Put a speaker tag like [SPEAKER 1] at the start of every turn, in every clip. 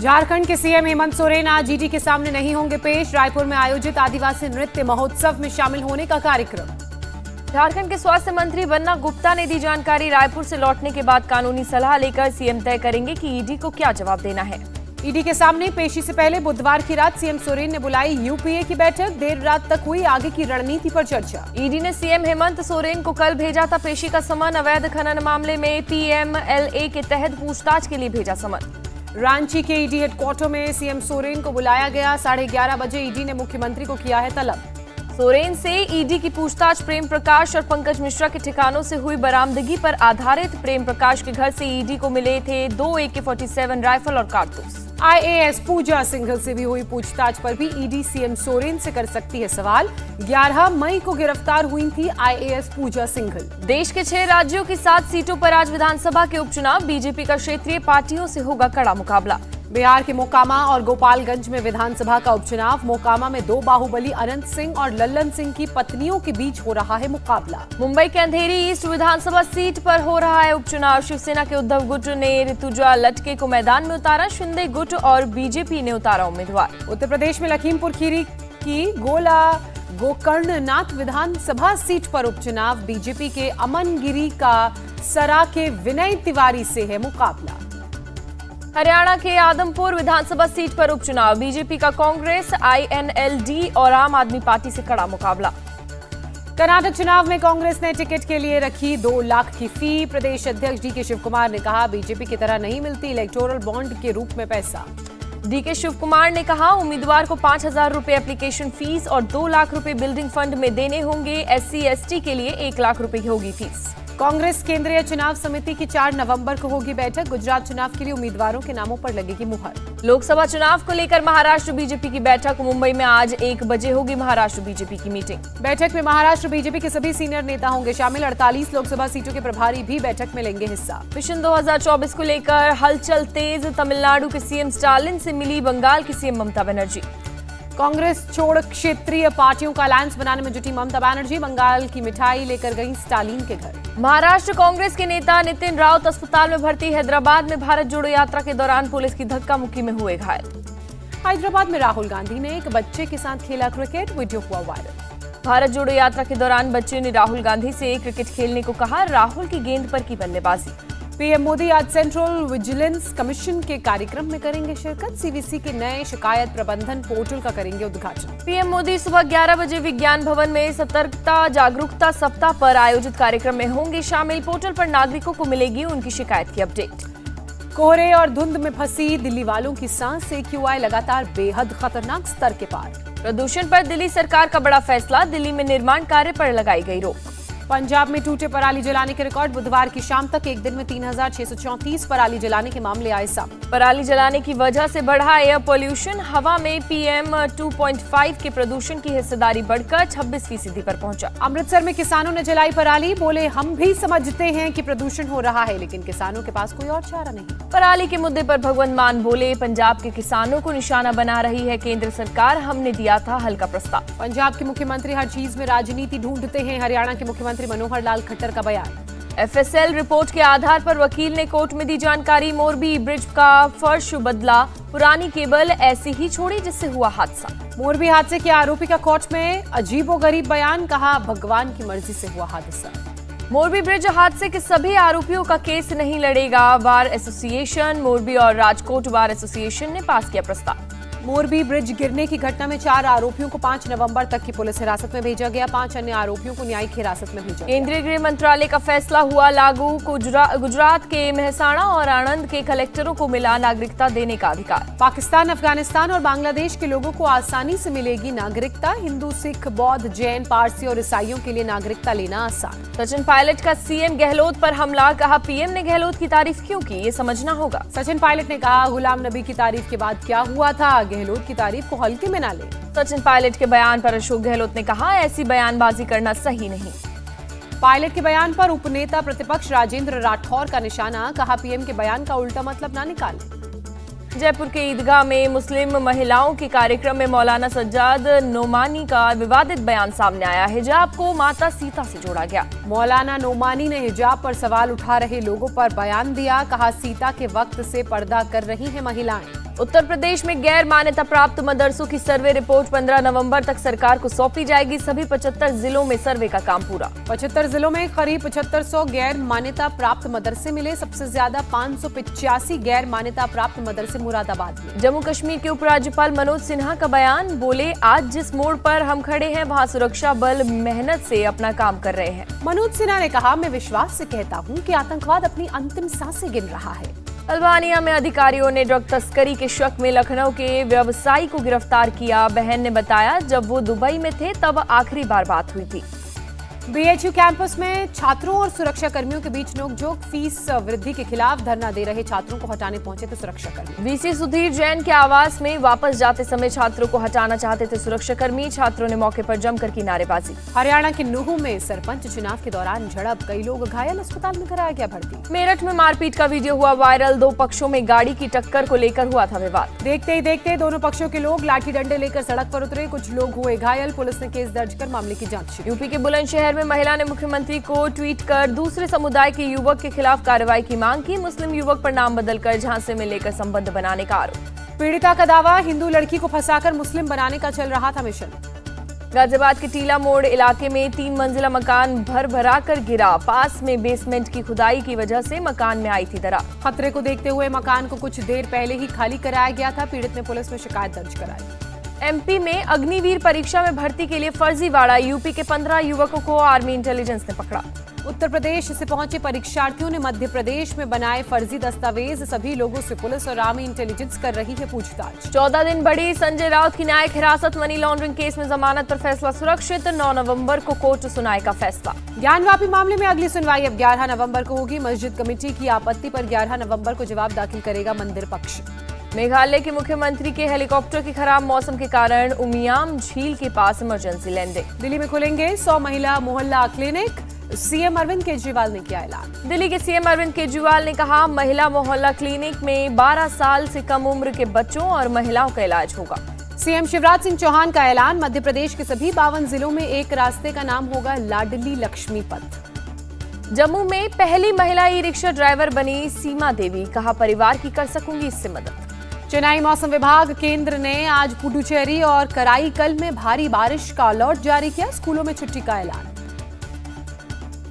[SPEAKER 1] झारखंड के सीएम हेमंत सोरेन आज ईडी के सामने नहीं होंगे पेश। रायपुर में आयोजित आदिवासी नृत्य महोत्सव में शामिल होने का कार्यक्रम।
[SPEAKER 2] झारखंड के स्वास्थ्य मंत्री बन्ना गुप्ता ने दी जानकारी। रायपुर से लौटने के बाद कानूनी सलाह लेकर सीएम तय करेंगे कि ईडी को क्या जवाब देना है।
[SPEAKER 1] ईडी के सामने पेशी से पहले बुधवार की रात सीएम सोरेन ने बुलाई यूपीए की बैठक। देर रात तक हुई आगे की रणनीति पर चर्चा।
[SPEAKER 2] ईडी ने सीएम हेमंत सोरेन को कल भेजा था पेशी का समन। अवैध खनन मामले में पीएमएलए के तहत पूछताछ के लिए भेजा समन।
[SPEAKER 1] रांची के ईडी हेडक्वार्टर में सीएम सोरेन को बुलाया गया। 11:30 बजे ईडी ने मुख्यमंत्री को किया है तलब।
[SPEAKER 2] सोरेन से ईडी की पूछताछ। प्रेम प्रकाश और पंकज मिश्रा के ठिकानों से हुई बरामदगी पर आधारित। प्रेम प्रकाश के घर से ईडी को मिले थे 2 AK-47 राइफल और कारतूस।
[SPEAKER 1] आईएएस पूजा सिंघल से भी हुई पूछताछ पर भी ईडी सीएम सोरेन से कर सकती है सवाल। 11 मई को गिरफ्तार हुई थी आईएएस पूजा सिंघल।
[SPEAKER 2] देश के 6 राज्यों की 7 सीटों पर आज विधानसभा के उपचुनाव। बीजेपी का क्षेत्रीय पार्टियों से होगा कड़ा मुकाबला।
[SPEAKER 1] बिहार के मोकामा और गोपालगंज में विधानसभा का उपचुनाव। मोकामा में 2 बाहुबली अनंत सिंह और लल्लन सिंह की पत्नियों के बीच हो रहा है मुकाबला।
[SPEAKER 2] मुंबई के अंधेरी ईस्ट विधानसभा सीट पर हो रहा है उपचुनाव। शिवसेना के उद्धव गुट ने ऋतुजा लटके को मैदान में उतारा। शिंदे गुट और बीजेपी ने उतारा उम्मीदवार।
[SPEAKER 1] उत्तर प्रदेश में लखीमपुर खीरी की गोकर्णनाथ विधानसभा सीट पर उपचुनाव। बीजेपी के अमन गिरी का सरा के विनय तिवारी से है मुकाबला।
[SPEAKER 2] हरियाणा के आदमपुर विधानसभा सीट पर उपचुनाव। बीजेपी का कांग्रेस, INLD और आम आदमी पार्टी से कड़ा मुकाबला।
[SPEAKER 1] कर्नाटक चुनाव में कांग्रेस ने टिकट के लिए रखी 2 लाख की फी। प्रदेश अध्यक्ष DK शिवकुमार ने कहा, बीजेपी की तरह नहीं मिलती इलेक्टोरल बॉन्ड के रूप में पैसा।
[SPEAKER 2] DK शिवकुमार ने कहा, उम्मीदवार को 5,000 रुपए एप्लीकेशन फीस और 2 लाख रुपए बिल्डिंग फंड में देने होंगे। SC/ST के लिए 1 लाख रुपए की होगी फीस।
[SPEAKER 1] कांग्रेस केंद्रीय चुनाव समिति की 4 नवंबर को होगी बैठक। गुजरात चुनाव के लिए उम्मीदवारों के नामों पर लगेगी मुहर।
[SPEAKER 2] लोकसभा चुनाव को लेकर महाराष्ट्र बीजेपी की बैठक। मुंबई में आज 1 बजे होगी महाराष्ट्र बीजेपी की मीटिंग।
[SPEAKER 1] बैठक में महाराष्ट्र बीजेपी के सभी सीनियर नेता होंगे शामिल। 48 लोकसभा सीटों के प्रभारी भी बैठक में लेंगे हिस्सा।
[SPEAKER 2] मिशन 2024 को लेकर हलचल तेज। तमिलनाडु के सीएम स्टालिन से मिली बंगाल की सीएम ममता बनर्जी।
[SPEAKER 1] कांग्रेस छोड़ क्षेत्रीय पार्टियों का अलायंस बनाने में जुटी ममता बनर्जी। बंगाल की मिठाई लेकर गई स्टालिन के घर।
[SPEAKER 2] महाराष्ट्र कांग्रेस के नेता नितिन राउत अस्पताल में भर्ती। हैदराबाद में भारत जोड़ो यात्रा के दौरान पुलिस की धक्का मुक्की में हुए घायल।
[SPEAKER 1] हैदराबाद में राहुल गांधी ने एक बच्चे के साथ खेला क्रिकेट। वीडियो हुआ वायरल।
[SPEAKER 2] भारत जोड़ो यात्रा के दौरान बच्चे ने राहुल गांधी से क्रिकेट खेलने को कहा। राहुल की गेंद पर की बल्लेबाजी।
[SPEAKER 1] पीएम मोदी आज सेंट्रल विजिलेंस कमीशन के कार्यक्रम में करेंगे शिरकत। सीवीसी के नए शिकायत प्रबंधन पोर्टल का करेंगे उद्घाटन।
[SPEAKER 2] पीएम मोदी सुबह 11 बजे विज्ञान भवन में सतर्कता जागरूकता सप्ताह पर आयोजित कार्यक्रम में होंगे शामिल। पोर्टल पर नागरिकों को मिलेगी उनकी शिकायत की अपडेट।
[SPEAKER 1] कोहरे और धुंध में फंसी दिल्ली वालों की सांस। AQI लगातार बेहद खतरनाक स्तर के पार।
[SPEAKER 2] प्रदूषण पर दिल्ली सरकार का बड़ा फैसला। दिल्ली में निर्माण कार्य पर लगाई गई रोक।
[SPEAKER 1] पंजाब में टूटे पराली जलाने के रिकॉर्ड। बुधवार की शाम तक एक दिन में 3634 पराली जलाने के मामले आए सामने।
[SPEAKER 2] पराली जलाने की वजह से बढ़ा एयर पोल्यूशन। हवा में PM 2.5 के प्रदूषण की हिस्सेदारी बढ़कर 26% पर पहुंचा।
[SPEAKER 1] अमृतसर में किसानों ने जलाई पराली। बोले, हम भी समझते हैं कि प्रदूषण हो रहा है, लेकिन किसानों के पास कोई और चारा नहीं।
[SPEAKER 2] पराली के मुद्दे पर भगवंत मान बोले, पंजाब के किसानों को निशाना बना रही है केंद्र सरकार। हमने दिया था हल का प्रस्ताव।
[SPEAKER 1] पंजाब के मुख्यमंत्री हर चीज में राजनीति ढूंढते हैं। हरियाणा के मुख्यमंत्री मनोहर लाल खट्टर का बयान।
[SPEAKER 2] FSL रिपोर्ट के आधार पर वकील ने कोर्ट में दी जानकारी। मोरबी ब्रिज का फर्श बदला। पुरानी केबल ऐसी ही छोड़ी जिससे हुआ हादसा।
[SPEAKER 1] मोरबी हादसे के आरोपी का कोर्ट में अजीबोगरीब बयान। कहा, भगवान की मर्जी से हुआ हादसा।
[SPEAKER 2] मोरबी ब्रिज हादसे के सभी आरोपियों का केस नहीं लड़ेगा बार एसोसिएशन। मोरबी और राजकोट बार एसोसिएशन ने पास किया प्रस्ताव। मोरबी ब्रिज गिरने की घटना में 4 आरोपियों को 5 नवंबर तक की पुलिस हिरासत में भेजा गया। 5 अन्य आरोपियों को न्यायिक हिरासत में भेजा गया। केंद्रीय गृह मंत्रालय का फैसला हुआ लागू। गुजरात के मेहसाणा और आणंद के कलेक्टरों को मिला नागरिकता देने का अधिकार। पाकिस्तान, अफगानिस्तान और बांग्लादेश के लोगों को आसानी से मिलेगी नागरिकता। हिंदू, सिख, बौद्ध, जैन, पारसी और ईसाइयों के लिए नागरिकता लेना आसान। सचिन पायलट का CM गहलोत पर हमला। कहा, PM ने गहलोत की तारीफ क्यों की, ये समझना होगा। सचिन पायलट ने कहा, गुलाम नबी की तारीफ के बाद क्या हुआ था, गहलोत की तारीफ को हल्के में ना ले। सचिन पायलट के बयान पर अशोक गहलोत ने कहा, ऐसी बयानबाजी करना सही नहीं। पायलट के बयान पर उपनेता प्रतिपक्ष राजेंद्र राठौर का निशाना। कहा, PM के बयान का उल्टा मतलब ना निकाले। जयपुर के ईदगाह में मुस्लिम महिलाओं के कार्यक्रम में मौलाना सज्जाद नोमानी का विवादित बयान सामने आया। हिजाब को माता सीता से जोड़ा गया। मौलाना नोमानी ने हिजाब पर सवाल उठा रहे लोगों पर बयान दिया। कहा, सीता के वक्त से पर्दा कर रही हैं महिलाएं। उत्तर प्रदेश में गैर मान्यता प्राप्त मदरसों की सर्वे रिपोर्ट 15 नवंबर तक सरकार को सौंपी जाएगी। सभी 75 जिलों में सर्वे का काम पूरा।
[SPEAKER 1] 75 जिलों में करीब 7500 गैर मान्यता प्राप्त मदरसे मिले। सबसे ज्यादा 585 गैर मान्यता प्राप्त मदरसे मुरादाबाद में।
[SPEAKER 2] जम्मू कश्मीर के उपराज्यपाल मनोज सिन्हा का बयान, बोले आज जिस मोड़ पर हम खड़े हैं वहां सुरक्षा बल मेहनत से अपना काम कर रहे हैं।
[SPEAKER 1] मनोज सिन्हा ने कहा, मैं विश्वास से कहता हूं कि आतंकवाद अपनी अंतिम सांसें गिन रहा है।
[SPEAKER 2] अल्बानिया में अधिकारियों ने ड्रग तस्करी के शक में लखनऊ के व्यवसायी को गिरफ्तार किया। बहन ने बताया, जब वो दुबई में थे तब आखिरी बार बात हुई थी।
[SPEAKER 1] बीएचयू कैंपस में छात्रों और सुरक्षा कर्मियों के बीच नोकझोंक। फीस वृद्धि के खिलाफ धरना दे रहे छात्रों को हटाने पहुंचे थे सुरक्षाकर्मी।
[SPEAKER 2] वीसी सुधीर जैन के आवास में वापस जाते समय छात्रों को हटाना चाहते थे सुरक्षाकर्मी। छात्रों ने मौके पर जमकर की नारेबाजी।
[SPEAKER 1] हरियाणा के नूह में सरपंच चुनाव के दौरान झड़प, कई लोग घायल, अस्पताल में कराया गया भर्ती।
[SPEAKER 2] मेरठ में मारपीट का वीडियो हुआ वायरल। दो पक्षों में गाड़ी की टक्कर को लेकर हुआ था विवाद।
[SPEAKER 1] देखते ही देखते दोनों पक्षों के लोग लाठी डंडे लेकर सड़क पर उतरे। कुछ लोग हुए घायल। पुलिस ने केस दर्ज कर मामले की जांच शुरू।
[SPEAKER 2] यूपी के बुलंदशहर में महिला ने मुख्यमंत्री को ट्वीट कर दूसरे समुदाय के युवक के खिलाफ कार्रवाई की मांग की। मुस्लिम युवक पर नाम बदलकर झांसे में लेकर संबंध बनाने का आरोप।
[SPEAKER 1] पीड़िता का दावा, हिंदू लड़की को फंसाकर मुस्लिम बनाने का चल रहा था मिशन।
[SPEAKER 2] गाजियाबाद के टीला मोड़ इलाके में 3 मंजिला मकान भर कर गिरा। पास में बेसमेंट की खुदाई की वजह से मकान में आई थी दरार।
[SPEAKER 1] खतरे को देखते हुए मकान को कुछ देर पहले ही खाली कराया गया था। पीड़ित ने पुलिस में शिकायत दर्ज कराई।
[SPEAKER 2] एमपी में अग्निवीर परीक्षा में भर्ती के लिए फर्जीवाड़ा। यूपी के 15 युवकों को आर्मी इंटेलिजेंस ने पकड़ा।
[SPEAKER 1] उत्तर प्रदेश से पहुंचे परीक्षार्थियों ने मध्य प्रदेश में बनाए फर्जी दस्तावेज। सभी लोगों से पुलिस और आर्मी इंटेलिजेंस कर रही है पूछताछ।
[SPEAKER 2] 14 दिन बढ़ी संजय राउत की न्यायिक हिरासत। मनी लॉन्ड्रिंग केस में जमानत पर फैसला सुरक्षित। 9 नवंबर को कोर्ट सुनाएगा फैसला।
[SPEAKER 1] ज्ञानवापी मामले में अगली सुनवाई अब 11 नवंबर को होगी। मस्जिद कमेटी की आपत्ति पर 11 नवंबर को जवाब दाखिल करेगा मंदिर पक्ष।
[SPEAKER 2] मेघालय के मुख्यमंत्री के हेलीकॉप्टर के खराब मौसम के कारण उमियाम झील के पास इमरजेंसी लैंडिंग।
[SPEAKER 1] दिल्ली में खुलेंगे 100 महिला मोहल्ला क्लिनिक। सीएम अरविंद केजरीवाल ने किया ऐलान।
[SPEAKER 2] दिल्ली के सीएम अरविंद केजरीवाल ने कहा, महिला मोहल्ला क्लिनिक में 12 साल से कम उम्र के बच्चों और महिलाओं का इलाज होगा।
[SPEAKER 1] सीएम शिवराज सिंह चौहान का ऐलान, मध्य प्रदेश के सभी 52 जिलों में एक रास्ते का नाम होगा लाडली लक्ष्मी पथ।
[SPEAKER 2] जम्मू में पहली महिला ई रिक्शा ड्राइवर बनी सीमा देवी। कहा, परिवार की कर सकूंगी इससे मदद।
[SPEAKER 1] चेन्नई मौसम विभाग केंद्र ने आज पुडुचेरी और कराईकल में भारी बारिश का अलर्ट जारी किया। स्कूलों में छुट्टी का ऐलान।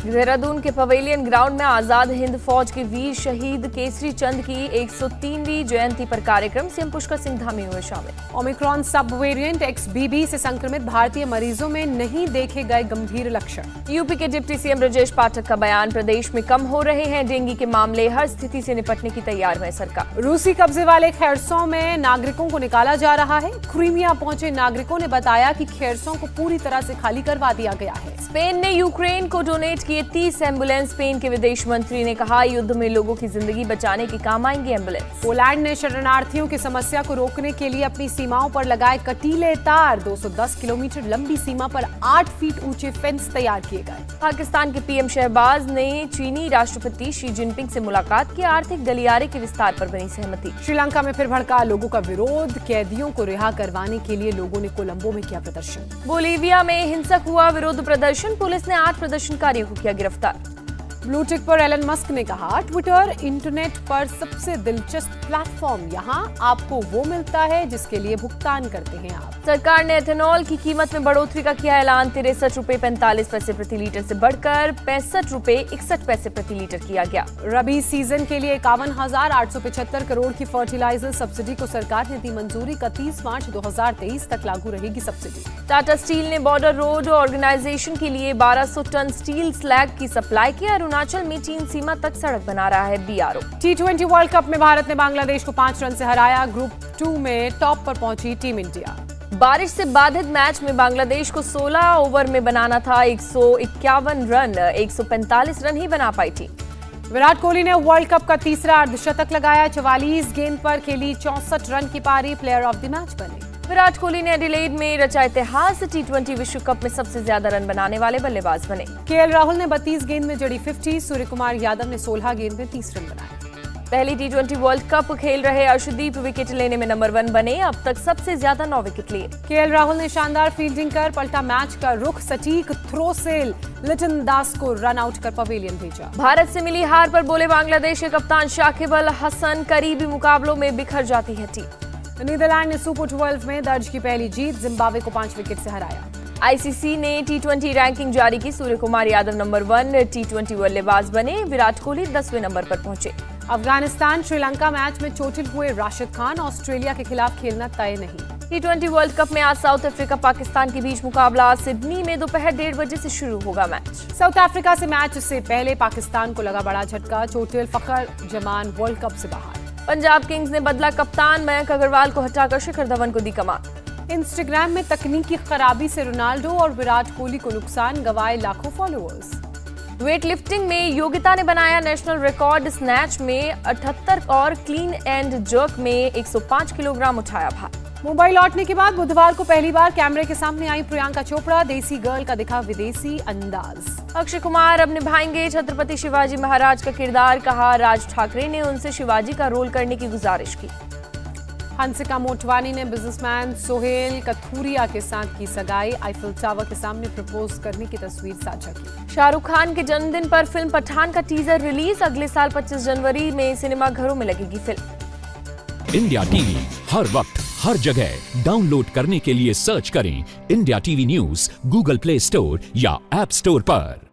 [SPEAKER 2] देहरादून के पवेलियन ग्राउंड में आजाद हिंद फौज के वीर शहीद केसरी चंद की 103वीं जयंती पर कार्यक्रम। सीएम पुष्कर सिंह धामी हुए शामिल।
[SPEAKER 1] ओमिक्रॉन सब वेरिएंट XBB से संक्रमित भारतीय मरीजों में नहीं देखे गए गंभीर लक्षण।
[SPEAKER 2] यूपी के डिप्टी सीएम ब्रजेश पाठक का बयान, प्रदेश में कम हो रहे हैं डेंगू के मामले। हर स्थिति से निपटने की तैयार है सरकार।
[SPEAKER 1] रूसी कब्जे वाले खेरसों में नागरिकों को निकाला जा रहा है। क्रीमिया पहुंचे नागरिकों ने बताया कि खेरसों को पूरी तरह से खाली करवा दिया गया है।
[SPEAKER 2] स्पेन ने यूक्रेन को डोनेट किए 30 एम्बुलेंस। स्पेन के विदेश मंत्री ने कहा, युद्ध में लोगों की जिंदगी बचाने के काम आएंगी एम्बुलेंस।
[SPEAKER 1] पोलैंड ने शरणार्थियों की समस्या को रोकने के लिए अपनी सीमाओं पर लगाए कटीले तार। 210 किलोमीटर लंबी सीमा पर 8 फीट ऊंचे फेंस तैयार किए गए।
[SPEAKER 2] पाकिस्तान के पीएम शहबाज ने चीनी राष्ट्रपति शी जिनपिंग से मुलाकात की। आर्थिक गलियारे के विस्तार पर बनी सहमति।
[SPEAKER 1] श्रीलंका में फिर भड़का लोगों का विरोध। कैदियों को रिहा करवाने के लिए लोगों ने कोलंबो में किया प्रदर्शन।
[SPEAKER 2] बोलीविया में हिंसक हुआ विरोध प्रदर्शन। पुलिस ने 8 प्रदर्शनकारियों को किया गिरफ्तार।
[SPEAKER 1] ब्लू टिक पर एलन मस्क ने कहा, ट्विटर इंटरनेट पर सबसे दिलचस्प प्लेटफॉर्म। यहाँ आपको वो मिलता है जिसके लिए भुगतान करते हैं आप।
[SPEAKER 2] सरकार ने एथेनॉल की कीमत में बढ़ोतरी का किया ऐलान। 63 रुपए 45 पैसे प्रति लीटर से बढ़कर 65 रुपए 61 पैसे प्रति लीटर किया गया।
[SPEAKER 1] रबी सीजन के लिए 51,875 करोड़ की फर्टिलाइजर सब्सिडी को सरकार ने दी मंजूरी। 31 मार्च 2023 तक लागू रहेगी सब्सिडी।
[SPEAKER 2] टाटा स्टील ने बॉर्डर रोड ऑर्गेनाइजेशन के लिए 1200 टन स्टील स्लैग की सप्लाई की। अरुणाचल में चीन सीमा तक सड़क बना रहा है BRO।
[SPEAKER 1] T20 वर्ल्ड कप में भारत ने बांग्लादेश को 5 रन से हराया। ग्रुप 2 में टॉप पर पहुंची टीम इंडिया।
[SPEAKER 2] बारिश से बाधित मैच में बांग्लादेश को 16 ओवर में बनाना था 151 रन। 145 रन ही बना पाई थी।
[SPEAKER 1] विराट कोहली ने वर्ल्ड कप का तीसरा अर्धशतक लगाया। 44 गेंद पर खेली 64 रन की पारी। प्लेयर ऑफ द मैच बने।
[SPEAKER 2] विराट कोहली ने एडिलेड में रचा इतिहास। T20 विश्व कप में सबसे ज्यादा रन बनाने वाले बल्लेबाज बने।
[SPEAKER 1] KL राहुल ने 32 गेंद में जड़ी 50। सूर्य कुमार यादव ने 16 गेंद में 30 रन बनाए।
[SPEAKER 2] पहली टी20 वर्ल्ड कप खेल रहे अर्शदीप विकेट लेने में नंबर 1 बने, अब तक सबसे ज्यादा 9 विकेट लिए।
[SPEAKER 1] केएल राहुल ने शानदार फील्डिंग कर पलटा मैच का रुख, सटीक थ्रो से लिटन दास को रन आउट कर पवेलियन भेजा।
[SPEAKER 2] भारत से मिली हार पर बोले बांग्लादेश के कप्तान शाकिब अल हसन, करीबी मुकाबलों में बिखर जाती है टीम।
[SPEAKER 1] नीदरलैंड ने सुपर 12 में दर्ज की पहली जीत, जिम्बाब्वे को 5 विकेट से हराया।
[SPEAKER 2] आईसीसी ने टी20 रैंकिंग जारी की, सूर्य कुमार यादव नंबर 1 टी20 बल्लेबाज बने, विराट कोहली 10वें नंबर पर पहुंचे।
[SPEAKER 1] अफगानिस्तान श्रीलंका मैच में चोटिल हुए राशिद खान, ऑस्ट्रेलिया के खिलाफ खेलना तय नहीं।
[SPEAKER 2] टी20 वर्ल्ड कप में आज साउथ अफ्रीका पाकिस्तान के बीच मुकाबला, सिडनी में दोपहर 1:30 बजे से शुरू होगा मैच।
[SPEAKER 1] साउथ अफ्रीका से मैच से पहले पाकिस्तान को लगा बड़ा झटका, चोटिल फखर जमान वर्ल्ड कप से बाहर।
[SPEAKER 2] पंजाब किंग्स ने बदला कप्तान, मयंक अग्रवाल को हटाकर शिखर धवन को दी कमान।
[SPEAKER 1] इंस्टाग्राम में तकनीकी खराबी से रोनाल्डो और विराट कोहली को नुकसान, गंवाए लाखों फॉलोअर्स।
[SPEAKER 2] वेट लिफ्टिंग में योगिता ने बनाया नेशनल रिकॉर्ड, स्नैच में 78 और क्लीन एंड जर्क में 105 किलोग्राम उठाया भार।
[SPEAKER 1] मुंबई लौटने के बाद बुधवार को पहली बार कैमरे के सामने आई प्रियंका चोपड़ा, देसी गर्ल का दिखा विदेशी अंदाज।
[SPEAKER 2] अक्षय कुमार अब निभाएंगे छत्रपति शिवाजी महाराज का किरदार, कहा राज ठाकरे ने उनसे शिवाजी का रोल करने की गुजारिश की।
[SPEAKER 1] हंसिका मोटवानी ने बिजनेसमैन सोहेल कथूरिया के साथ की सगाई, आईफिल टावर के सामने प्रपोज करने की तस्वीर साझा की।
[SPEAKER 2] शाहरुख खान के जन्मदिन पर फिल्म पठान का टीजर रिलीज, अगले साल 25 जनवरी में सिनेमाघरों में लगेगी फिल्म।
[SPEAKER 3] इंडिया टीवी हर वक्त हर जगह डाउनलोड करने के लिए सर्च करें India TV news Google play store या ऐप स्टोर पर।